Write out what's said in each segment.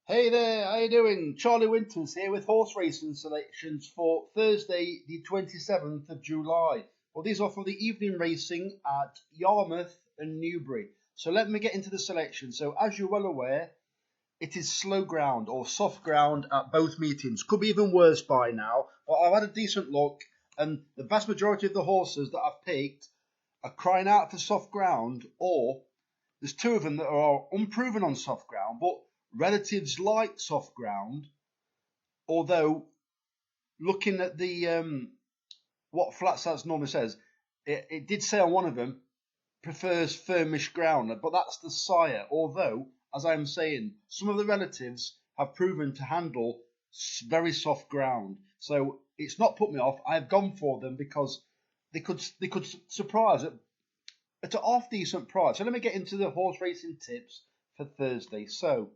Hey there, how you doing? Charlie Winters here with horse racing selections for Thursday, the 27th of July. Well, these are for the evening racing at Yarmouth and Newbury. So let me get into the selection. So as you're well aware, it is slow ground or soft ground at both meetings. Could be even worse by now, but I've had a decent look, and the vast majority of the horses that I've picked are crying out for soft ground, or there's two of them that are unproven on soft ground, but relatives like soft ground. Although looking at the what Flat Stats normally says, it did say on one of them prefers firmish ground, but that's the sire. Although, as I'm saying, some of the relatives have proven to handle very soft ground, so it's not put me off. I've gone for them because they could surprise at a half decent price. So let me get into the horse racing tips for Thursday. So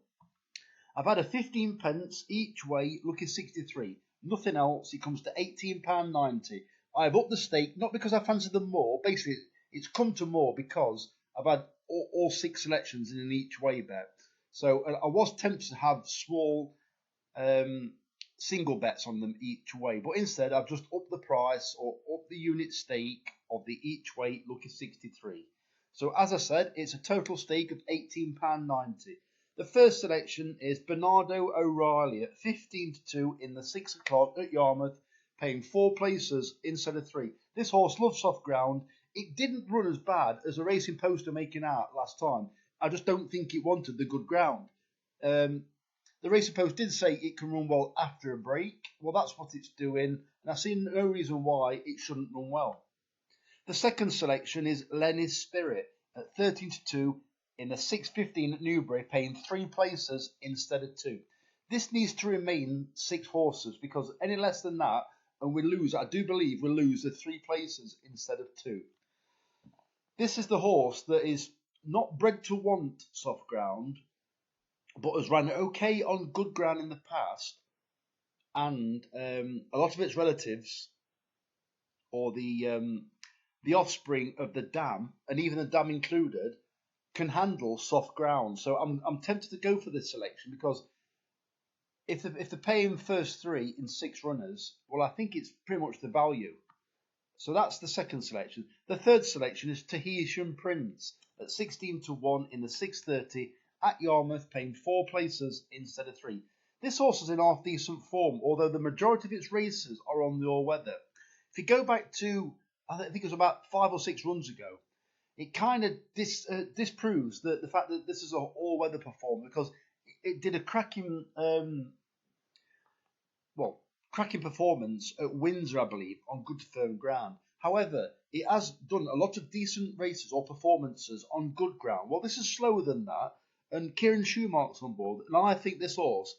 I've had a 15 pence each way, lucky 63. Nothing else. It comes to £18.90. I've upped the stake, not because I fancied them more. Basically, it's come to more because I've had all six selections in an each way bet. So I was tempted to have small single bets on them each way, but instead I've just upped the price or upped the unit stake of the each way lucky 63. So as I said, it's a total stake of £18.90. The first selection is Bernardo O'Reilly at 15-2 in the 6 o'clock at Yarmouth, paying 4 places instead of 3. This horse loves soft ground. It didn't run as bad as the Racing Post are making out last time. I just don't think it wanted the good ground. The Racing Post did say it can run well after a break. Well, that's what it's doing, and I see no reason why it shouldn't run well. The second selection is Lennys Spirit at 13-2 in the 6:15 at Newbury, paying 3 places instead of 2. This needs to remain 6 horses because any less than that, and we lose, I do believe we'll lose the 3 places instead of 2. This is the horse that is not bred to want soft ground, but has ran okay on good ground in the past, and a lot of its relatives, or the offspring of the dam, and even the dam included, can handle soft ground. So I'm tempted to go for this selection because if they're paying first 3 in 6 runners, well, I think it's pretty much the value. So that's the second selection. The third selection is Tahitian Prince at 16-1 in the 6:30 at Yarmouth, paying 4 places instead of 3. This horse is in half decent form, although the majority of its races are on the all-weather. If you go back to, I think it was about 5 or 6 runs ago, it kind of disproves the fact that this is an all-weather performer because it did a cracking cracking performance at Windsor, I believe, on good firm ground. However, it has done a lot of decent races or performances on good ground. Well, this is slower than that, and Kieran Schumacher's on board, and I think this horse,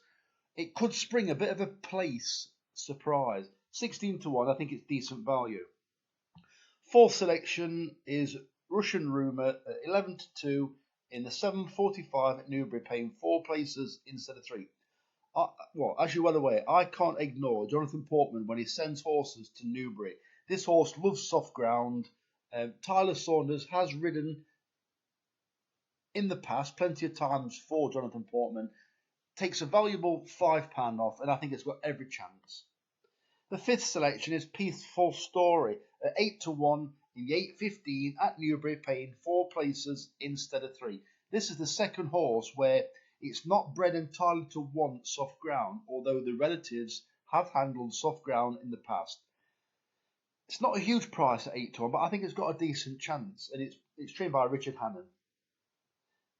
it could spring a bit of a place surprise. 16-1, I think it's decent value. Fourth selection is Russian Rumour at 11-2 in the 7:45 at Newbury, paying 4 places instead of 3. Well, as you're well aware, I can't ignore Jonathan Portman when he sends horses to Newbury. This horse loves soft ground. Tyler Saunders has ridden in the past plenty of times for Jonathan Portman. Takes a valuable £5 off, and I think it's got every chance. The fifth selection is Peaceful Story at 8-1 in the 8:15 at Newbury, paying 4 places instead of 3. This is the second horse where it's not bred entirely to want soft ground, although the relatives have handled soft ground in the past. It's not a huge price at 8-1, but I think it's got a decent chance, and it's trained by Richard Hannon.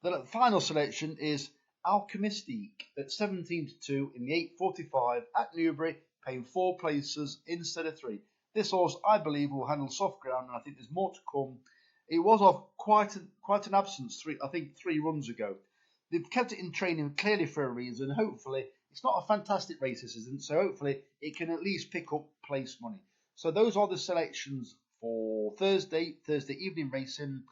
The final selection is Alchemistique at 17-2 in the 8:45 at Newbury, paying 4 places instead of 3. This horse, I believe, will handle soft ground, and I think there's more to come. It was off quite an absence 3 runs ago. They've kept it in training clearly for a reason. Hopefully, it's not a fantastic race this isn't, so hopefully it can at least pick up place money. So those are the selections for Thursday evening racing.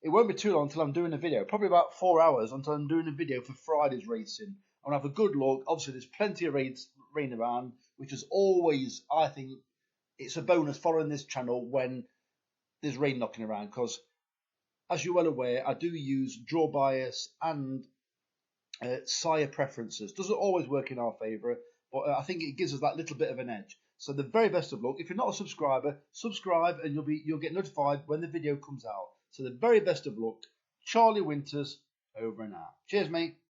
It won't be too long until I'm doing a video, probably about 4 hours until I'm doing a video for Friday's racing. I'm going to have a good look. Obviously, there's plenty of rain around, which is always, I think, it's a bonus following this channel when there's rain knocking around, because as you're well aware, I do use draw bias and sire preferences. Doesn't always work in our favour, but I think it gives us that little bit of an edge. So the very best of luck. If you're not a subscriber, subscribe and you'll get notified when the video comes out. So the very best of luck. Charlie Winters, over and out. Cheers, mate.